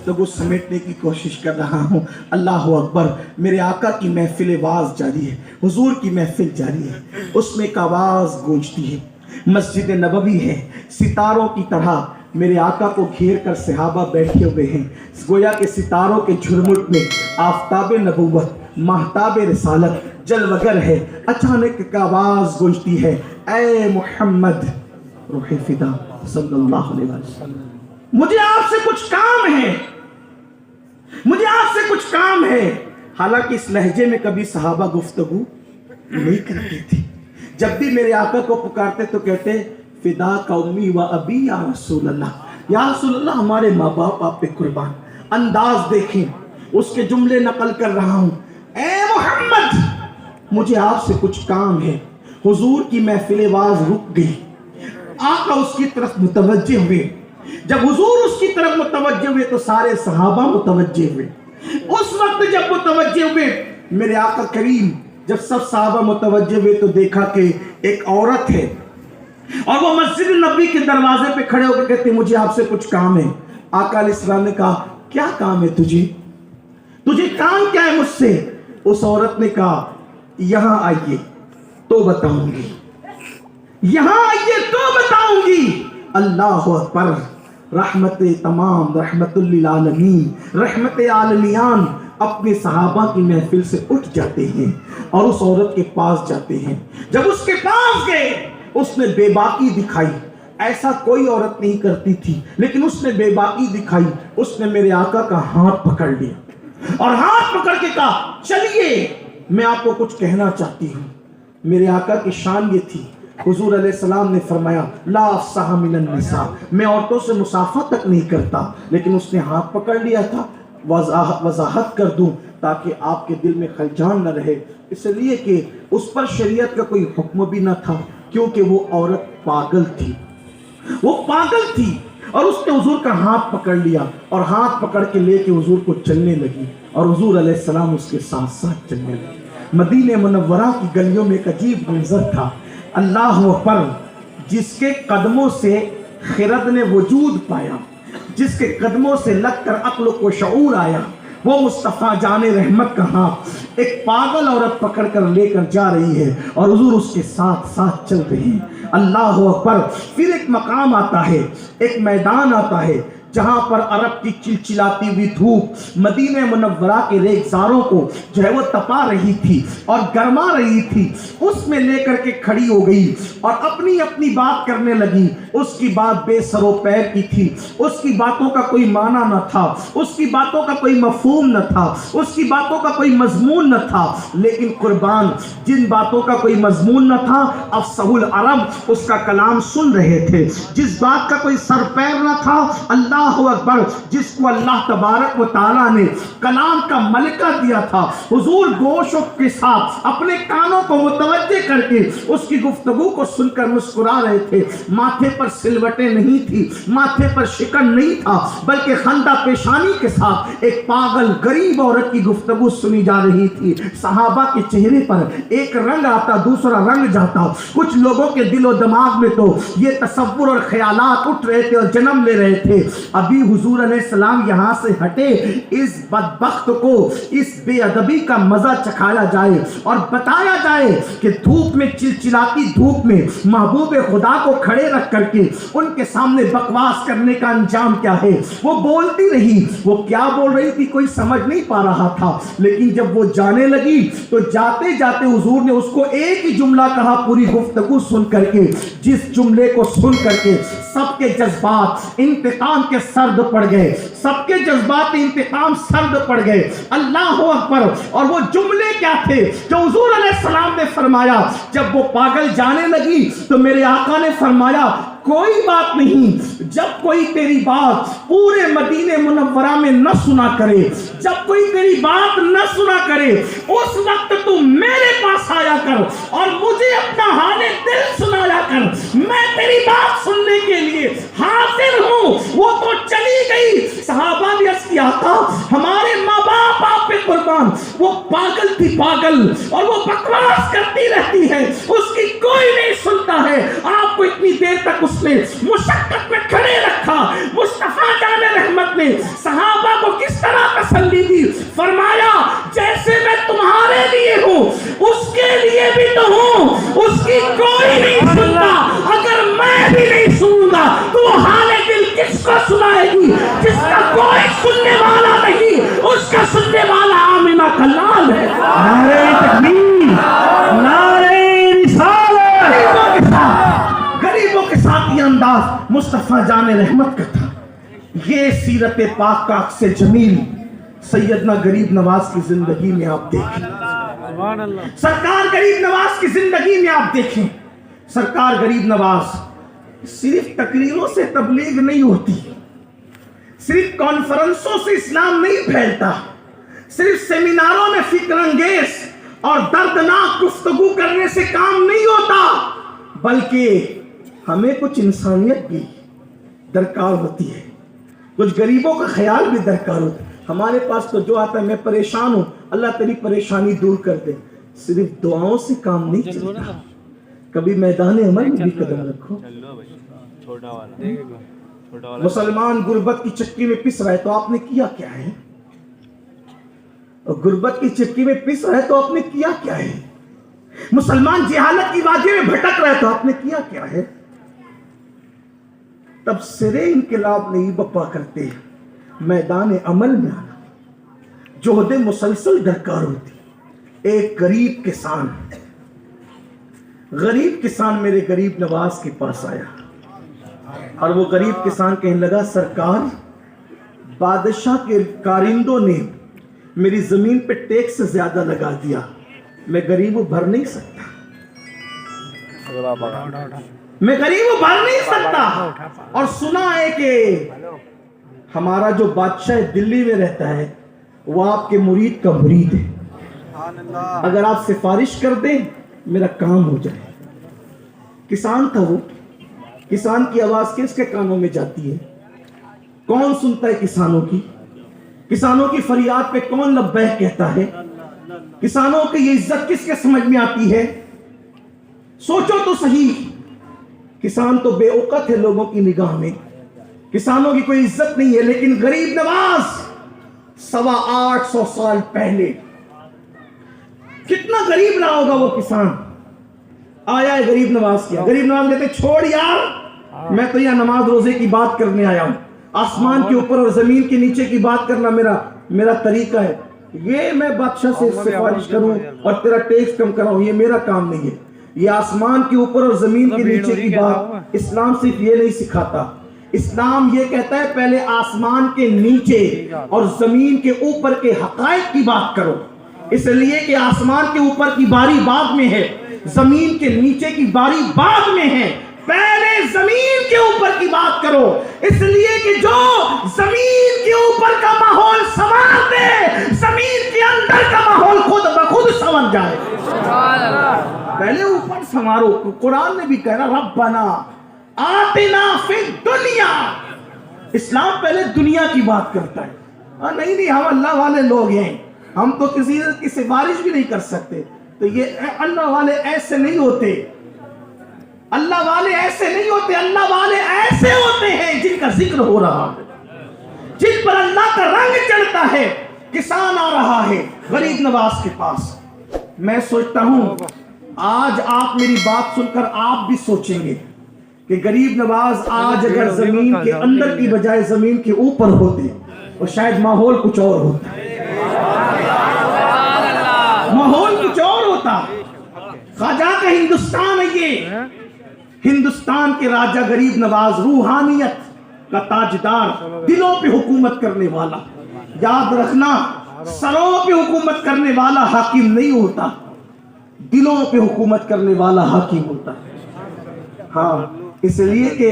گفتگو سمیٹنے کی کوشش کر رہا ہوں۔ اللہ اکبر، میرے آقا کی محفل واز جاری ہے، حضور کی محفل جاری ہے، اس میں ایک آواز گونجتی ہے۔ مسجد نبوی ہے، ستاروں کی طرح میرے آقا کو گھیر کر صحابہ بیٹھے ہوئے ہیں، گویا کہ ستاروں کے جھرمٹ میں آفتاب نبوت، ماہتاب رسالت جلوگر ہے۔ اچانک ایک آواز گونجتی ہے، اے محمد روح فدا صلی اللہ علیہ وسلم، مجھے آپ سے کچھ کام ہے، مجھے آپ سے کچھ کام ہے۔ حالانکہ اس لہجے میں کبھی صحابہ گفتگو نہیں کرتے تھے، جب بھی میرے آقا کو پکارتے تو کہتے فدا کا امی و ابی یا رسول اللہ، یا رسول اللہ ہمارے ماں باپ آپ پہ قربان۔ انداز دیکھیں، اس کے جملے نقل کر رہا ہوں، اے محمد مجھے آپ سے کچھ کام ہے۔ حضور کی محفل واز رک گئی، آقا اس کی طرف متوجہ ہوئے۔ جب حضور اس کی طرف متوجہ ہوئے تو سارے صحابہ متوجہ ہوئے۔ اس وقت جب متوجہ ہوئے میرے آقا کریم، جب سب صحابہ متوجہ ہوئے تو دیکھا کہ ایک عورت ہے اور وہ مسجد نبوی کے دروازے پہ کھڑے ہو کے کہتے مجھے آپ سے کچھ کام ہے۔ آقا علیہ السلام نے کہا کیا کام ہے تجھے کام کیا ہے مجھ سے؟ اس عورت نے کہا یہاں آئیے تو بتاؤں گی، یہاں آئیے تو بتاؤں گی۔ اللہ اکبر، رحمت تمام، رحمت للعالمین، رحمت عالمیان اپنے صحابہ کی محفل سے اٹھ جاتے ہیں اور اس عورت کے پاس جاتے ہیں۔ جب اس کے پاس گئے اس نے بے باکی دکھائی، ایسا کوئی عورت نہیں کرتی تھی، لیکن اس نے بے باکی دکھائی۔ اس نے میرے آقا کا ہاتھ پکڑ لیا اور ہاتھ پکڑ کے کہا چلیے میں آپ کو کچھ کہنا چاہتی ہوں۔ میرے آقا کی شان یہ تھی، حضور علیہ السلام نے فرمایا لا افصح من النساء، میں عورتوں سے مصافحہ تک نہیں کرتا، لیکن اس نے ہاتھ پکڑ لیا تھا وضاحت کر دوں تاکہ آپ کے دل میں خلجان نہ رہے، اس لیے کہ اس پر شریعت کا کوئی حکم بھی نہ تھا، کیونکہ وہ عورت پاگل تھی، وہ پاگل تھی۔ اور اس نے حضور کا ہاتھ پکڑ لیا اور ہاتھ پکڑ کے لے کے حضور کو چلنے لگی اور حضور علیہ السلام اس کے ساتھ ساتھ چلنے لگے۔ مدینہ منورہ کی گلیوں میں ایک عجیب منظر تھا۔ اللہ اکبر، جس کے قدموں سے خرد نے وجود پایا، جس کے قدموں سے لگ کر عقل کو شعور آیا، وہ مصطفیٰ جان رحمت کا ہاتھ ایک پاگل عورت پکڑ کر لے کر جا رہی ہے اور حضور اس کے ساتھ ساتھ چل رہے ہیں۔ اللہ اکبر، پھر ایک مقام آتا ہے، ایک میدان آتا ہے جہاں پر عرب کی چلچلاتی ہوئی دھوپ مدینہ منورہ کے ریگزاروں کو جو ہے وہ تپا رہی تھی اور گرما رہی تھی، اس میں لے کر کے کھڑی ہو گئی اور اپنی اپنی بات کرنے لگی۔ اس کی بات بے سر و پیر کی تھی، اس کی باتوں کا کوئی معنی نہ تھا، اس کی باتوں کا کوئی مفہوم نہ تھا، اس کی باتوں کا کوئی مضمون نہ تھا، لیکن قربان جن باتوں کا کوئی مضمون نہ تھا افصح العرب اس کا کلام سن رہے تھے۔ جس بات کا کوئی سر پیر نہ تھا، اللہ اکبر، جس کو اللہ تبارک و تعالیٰ نے کلام کا ملکہ دیا تھا، حضور گوش کے ساتھ اپنے کانوں کو متوجہ کر کے اس کی گفتگو کو سن کر مسکرا رہے تھے۔ ماتھے پر سلوٹیں نہیں تھی، ماتھے پر شکن نہیں تھا، بلکہ خندہ پیشانی کے ساتھ ایک پاگل غریب عورت کی گفتگو سنی جا رہی تھی۔ صحابہ کے چہرے پر ایک رنگ آتا دوسرا رنگ جاتا، کچھ لوگوں کے دل و دماغ میں تو یہ تصور اور خیالات اٹھ رہے تھے اور جنم لے رہے تھے ابھی حضور علیہ السلام یہاں سے ہٹے، اس بدبخت کو اس بے ادبی کا مزہ چکھایا جائے اور بتایا جائے کہ دھوپ میں چلچلاتی دھوپ میں محبوب خدا کو کھڑے رکھ کر کے ان کے سامنے بکواس کرنے کا انجام کیا ہے۔ وہ بولتی رہی، وہ کیا بول رہی تھی کوئی سمجھ نہیں پا رہا تھا، لیکن جب وہ جانے لگی تو جاتے جاتے حضور نے اس کو ایک ہی جملہ کہا پوری گفتگو سن کر کے، جس جملے کو سن کر کے سب کے جذبات انتقام کے سرد پڑ گئے، سب کے جذبات انتقام سرد پڑ گئے۔ اللہ اکبر، اور وہ جملے کیا تھے جو حضور علیہ السلام نے فرمایا؟ جب وہ پاگل جانے لگی تو میرے آقا نے فرمایا کوئی بات نہیں، جب کوئی تیری بات پورے مدینہ منورہ میں نہ سنا کرے، جب کوئی تیری بات نہ سنا کرے، اس وقت تو میرے پاس آیا کر اور مجھے اپنا حال دل سنایا کر، میں تیری بات سننے کے لیے حاضر ہوں۔ وہ تو چلی گئی، صحابہ نے عرض کیا آقا ہمارے ماں باپ آپ پہ قربان، وہ پاگل تھی پاگل اور وہ بکواس کرتی رہتی ہے، اس کی کوئی نہیں سنتا ہے، آپ کو اتنی دیر تک اس نے مشقت میں کھڑے رکھا۔ مصطفیٰ جان رحمت نے صحابہ بھی تو ہوں، اس کی کوئی نہیں سنتا، اگر میں بھی نہیں سنوں گا تو وہ حال دل کس کو سنائے گی؟ جس کا کوئی سننے والا نہیں، اس کا سننے والا آمنہ کا لال ہے۔ نعرہ تکبیر، نعرہ رسالت۔ غریبوں کے ساتھ یہ انداز مصطفیٰ جان رحمت کا تھا۔ یہ سیرت پاک کا عکس جمیل سیدنا غریب نواز کی زندگی میں آپ دیکھیں۔ سرکار غریب نواز کی زندگی میں آپ دیکھیں، سرکار غریب نواز صرف تقریروں سے تبلیغ نہیں ہوتی، صرف کانفرنسوں سے اسلام نہیں پھیلتا، صرف سیمیناروں میں فکر انگیز اور دردناک گفتگو کرنے سے کام نہیں ہوتا، بلکہ ہمیں کچھ انسانیت بھی درکار ہوتی ہے، کچھ غریبوں کا خیال بھی درکار ہوتا ہے۔ ہمارے پاس تو جو آتا ہے میں پریشان ہوں، اللہ تیری پریشانی دور کر دے، صرف دعاؤں سے کام نہیں چلتا، کبھی میدان عمل میں بھی قدم رکھو۔ مسلمان غربت کی چکی میں پس رہے تو آپ نے کیا کیا ہے؟ اور غربت کی چکی میں پس رہے تو آپ نے کیا کیا ہے؟ مسلمان جہالت کی وادی میں بھٹک رہے تو آپ نے کیا کیا ہے؟ تب سرے انقلاب نہیں بپا کرتے، میدان عمل میں آنا، جہد مسلسل درکار ہوتی۔ ایک غریب کسان میرے غریب نواز کے پاس آیا، اور وہ غریب کسان کہنے لگا، سرکار بادشاہ کے کارندوں نے میری زمین پہ ٹیکس زیادہ لگا دیا، میں غریب بھر نہیں سکتا، میں غریب بھر نہیں سکتا۔ اور سنا ہے کہ ہمارا جو بادشاہ دلی میں رہتا ہے وہ آپ کے مرید کا مرید ہے، اگر آپ سفارش کر دیں میرا کام ہو جائے۔ کسان تھا وہ، کسان کی آواز کس کے کانوں میں جاتی ہے؟ کون سنتا ہے کسانوں کی؟ کسانوں کی فریاد پہ کون لبیک کہتا ہے؟ کسانوں کی یہ عزت کس کے سمجھ میں آتی ہے؟ سوچو تو صحیح، کسان تو بے اوقات ہے لوگوں کی نگاہ میں، کسانوں کی کوئی عزت نہیں ہے، لیکن غریب نواز 850 سال پہلے کتنا غریب رہا ہوگا وہ کسان، آیا ہے غریب نواز کیا، غریب نواز کہتے چھوڑ یار، میں تو یہاں نماز روزے کی بات کرنے آیا ہوں، آسمان کے اوپر اور زمین کے نیچے کی بات کرنا میرا طریقہ ہے، یہ میں بادشاہ سے سفارش کروں اور تیرا ٹیکس کم کراؤں، یہ میرا کام نہیں ہے۔ یہ آسمان کے اوپر اور زمین کے نیچے کی بات اسلام صرف یہ نہیں سکھاتا، اسلام یہ کہتا ہے پہلے آسمان کے نیچے اور زمین کے اوپر کے حقائق کی بات کرو، اس لیے کہ آسمان کے اوپر کی باری بعد میں ہے، زمین کے نیچے کی باری بعد میں ہے، پہلے زمین کے اوپر کی بات کرو، اس لیے کہ جو زمین کے اوپر کا ماحول سنوار دے، زمین کے اندر کا ماحول خود بخود سنور جائے۔ پہلے اوپر سنوارو، قرآن نے بھی کہا ربنا آتنا فی الدنیا، اسلام پہلے دنیا کی بات کرتا ہے، نہیں ہم اللہ والے لوگ ہیں، ہم تو کسی کی سفارش بھی نہیں کر سکتے، تو یہ اللہ والے ایسے نہیں ہوتے، اللہ والے ایسے نہیں ہوتے، اللہ والے ایسے ہوتے ہیں جن کا ذکر ہو رہا ہے، جن پر اللہ کا رنگ چڑھتا ہے۔ کسان آ رہا ہے غریب نواز کے پاس، میں سوچتا ہوں آج آپ میری بات سن کر آپ بھی سوچیں گے کہ غریب نواز آج اگر زمین کے اندر کی بجائے زمین کے اوپر ہوتے تو شاید ماحول کچھ اور ہوتا، ماحول کچھ اور ہوتا۔ خواجہ کا ہندوستان ہے یہ، ہندوستان کے راجہ غریب نواز، روحانیت کا تاجدار، دلوں پہ حکومت کرنے والا۔ یاد رکھنا، سروں پہ حکومت کرنے والا حاکم نہیں ہوتا، دلوں پہ حکومت کرنے والا حاکم ہوتا ہے۔ ہاں، اس لیے کہ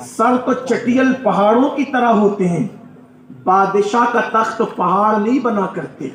سر تو چٹیل پہاڑوں کی طرح ہوتے ہیں، بادشاہ کا تخت پہاڑ نہیں بنا کرتے،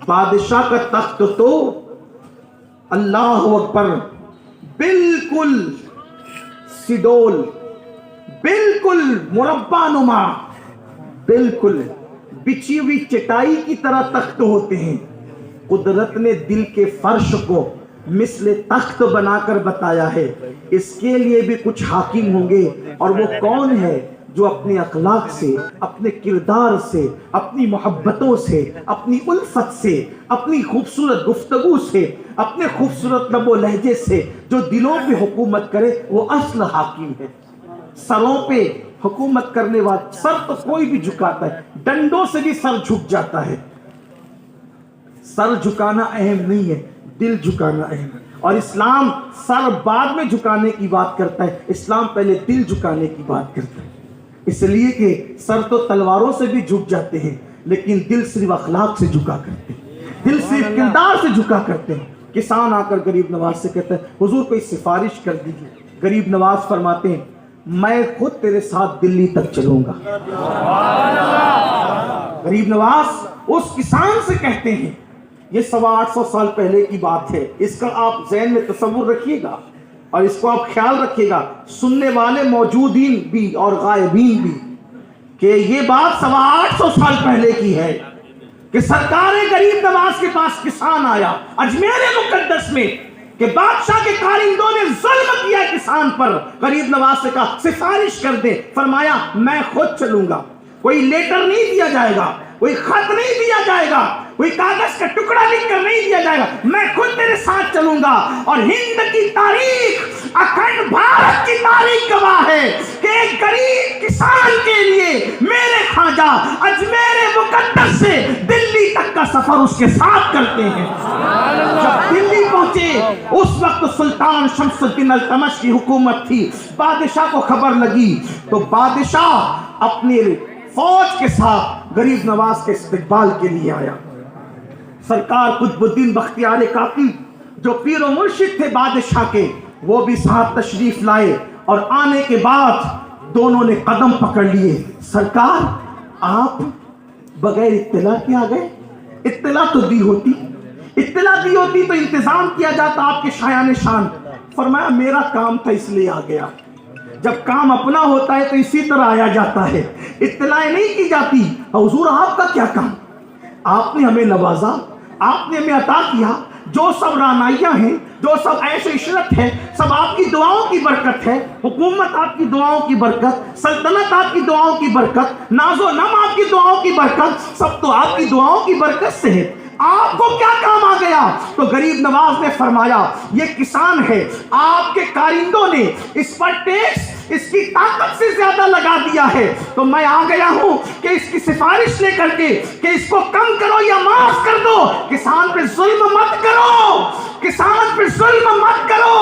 بادشاہ کا تخت تو اللہ اکبر بالکل سڈول، بالکل مربع نما، بالکل بچھی ہوئی چٹائی کی طرح تخت ہوتے ہیں۔ قدرت نے دل کے فرش کو مثل تخت بنا کر بتایا ہے، اس کے لیے بھی کچھ حاکم ہوں گے، اور وہ کون ہے؟ جو اپنے اخلاق سے، اپنے کردار سے، اپنی محبتوں سے، اپنی الفت سے، اپنی خوبصورت گفتگو سے، اپنے خوبصورت لب و لہجے سے جو دلوں پہ حکومت کرے وہ اصل حاکم ہے۔ سروں پہ حکومت کرنے والا، سر تو کوئی بھی جھکاتا ہے، ڈنڈوں سے بھی سر جھک جاتا ہے۔ سر جھکانا اہم نہیں ہے، دل جھکانا اہم ہے۔ اور اسلام سر بعد میں جھکانے کی بات کرتا ہے، اسلام پہلے دل جھکانے کی بات کرتا ہے۔ اس لیے کہ سر تو تلواروں سے بھی جھک جاتے ہیں، لیکن دل صرف اخلاق سے جھکا کرتے ہیں، دل صرف کردار سے جھکا کرتے ہیں۔ کسان آ کر غریب نواز سے کہتا ہے حضور کوئی سفارش کر دیجیے۔ غریب نواز فرماتے ہیں میں خود تیرے ساتھ دلی تک چلوں گا۔ غریب نواز اس کسان سے کہتے ہیں، یہ 850 سال پہلے کی بات ہے، اس کا آپ ذہن میں تصور رکھیے گا اور اس کو آپ خیال رکھیے گا، سننے والے موجودین بھی اور غائبین بھی، کہ یہ بات 850 سال پہلے کی ہے کہ سرکار غریب نواز کے پاس کسان آیا اجمیر مقدس میں کہ بادشاہ کے کارندوں نے ظلم کیا کسان پر۔ غریب نواز سے کہا سفارش کر دے، فرمایا میں خود چلوں گا، کوئی لیٹر نہیں دیا جائے گا، کوئی خط نہیں دیا جائے گا، کوئی کاغذ کا ٹکڑا لکھ کر نہیں دیا جائے گا، میں خود تیرے ساتھ چلوں گا۔ اور ہند کی تاریخ، اکھنڈ بھارت کی تاریخ گواہ ہے کہ ایک غریب کسان کے لیے میرے خواجہ اجمیر مقدس سے دلی تک کا سفر اس کے ساتھ کرتے ہیں۔ جب دلی پہنچے اس وقت سلطان شمس الدین التمش کی حکومت تھی، بادشاہ کو خبر لگی تو بادشاہ اپنی فوج کے ساتھ غریب نواز کے استقبال کے لیے آیا۔ سرکار قطب الدین بختیار کاکی جو پیر و مرشد تھے بادشاہ کے، وہ بھی ساتھ تشریف لائے، اور آنے کے بعد دونوں نے قدم پکڑ لیے۔ سرکار آپ بغیر اطلاع کے آ گئے؟ اطلاع تو دی ہوتی، اطلاع دی ہوتی تو انتظام کیا جاتا آپ کے شایان شان۔ فرمایا میرا کام تھا اس لیے آ گیا۔ جب کام اپنا ہوتا ہے تو اسی طرح آیا جاتا ہے، اطلاع نہیں کی جاتی۔ حضور آپ کا کیا کام؟ آپ نے ہمیں نوازا، آپ نے ہمیں عطا کیا، جو سب رعنائیاں ہیں، جو سب عیش و عشرت ہے، سب آپ کی دعاؤں کی برکت ہے۔ حکومت آپ کی دعاؤں کی برکت، سلطنت آپ کی دعاؤں کی برکت، ناز و نم آپ کی دعاؤں کی برکت، سب تو آپ کی دعاؤں کی برکت سے ہے۔ آپ کو کیا کام آ گیا؟ تو غریب نواز نے فرمایا یہ کسان ہے، آپ کے کارندوں نے اس پر ٹیکس اس کی طاقت سے زیادہ لگا دیا ہے، تو میں آ گیا ہوں کہ اس کی سفارش لے کر کے کہ اس کو کم کرو یا معاف کر دو۔ کسان پہ ظلم مت کرو، کسان پہ ظلم مت کرو،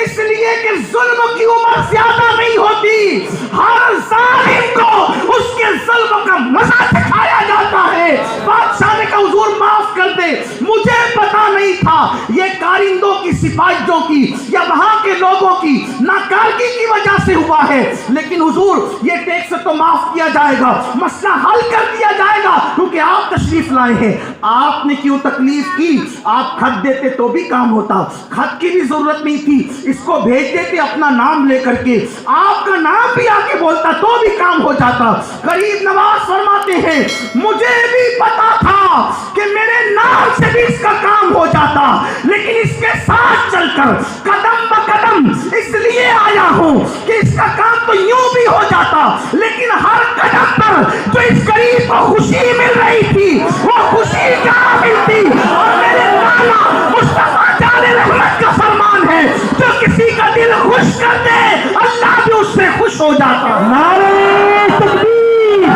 اس لیے کہ ظلم کی عمر زیادہ نہیں ہوتی، ہر ظالم کو اس کے ظلم کا مزہ چکھایا جاتا ہے۔ بادشاہ نے کہا حضور معاف کر دے، مجھے پتا نہیں تھا یہ کارندوں کی، سپاہیوں کی یا وہاں کے لوگوں کی ناکارگی کی وجہ سے ہوا ہے، لیکن حضور یہ ٹیکس تو معاف کیا جائے گا، مسئلہ حل کر دیا جائے گا، کیونکہ آپ تشریف لائے ہیں۔ آپ نے کیوں تکلیف کی؟ آپ خط دیتے تو بھی کام ہوتا، خط کی بھی ضرورت نہیں تھی، اس کو بھیج دیتے اپنا نام لے کر کے، آپ کا نام بھی آ کے بولتا تو بھی کام ہو جاتا۔ غریب نواز فرماتے ہیں مجھے بھی پتا تھا کہ میرے نام سے بھی اس کا کام ہو جاتا، لیکن اس کے ساتھ چل کر قدم بقدم اس لیے آیا ہوں کہ اس کا کام تو یوں بھی ہو جاتا، لیکن ہر قدم پر جو اس غریب کو خوشی مل رہی تھی وہ خوشی کہاں ملتی؟ اور میرے مولا مصطفیٰ جان رحمت کا فرمان ہے جو کسی کا دل خوش کر دے اللہ بھی اس سے خوش ہو جاتا۔ نعرہ تکبیر،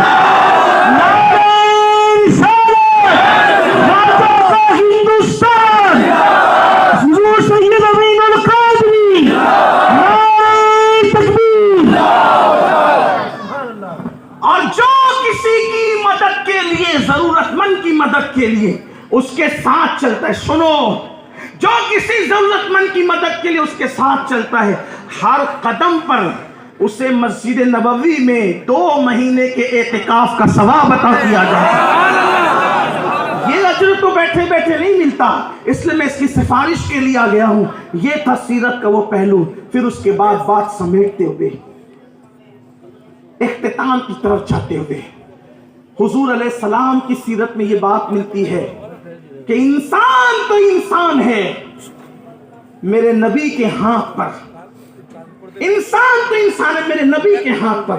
نعرہ رسالت، نعرہ ہندوستان، حضور سید امین القادری، نعرہ تکبیر۔ اور جو کسی کی مدد کے لیے، ضرورت مند کی مدد کے لیے اس کے ساتھ چلتا ہے، سنو، جو کسی ضرورت مند کی مدد کے لیے اس کے ساتھ چلتا ہے، ہر قدم پر اسے مسجد نبوی میں 2 مہینے کے اعتکاف کا ثواب عطا کیا جاتا ہے۔ یہ اجر تو بیٹھے بیٹھے نہیں ملتا، اس لیے میں اس کی سفارش کے لیے آ گیا ہوں۔ یہ تھا سیرت کا وہ پہلو۔ پھر اس کے بعد بات سمیٹتے ہوئے اختتام کی طرف جاتے ہوئے حضور علیہ السلام کی سیرت میں یہ بات ملتی ہے کہ انسان تو انسان ہے میرے نبی کے ہاتھ پر، انسان تو انسان ہے میرے نبی کے ہاتھ پر،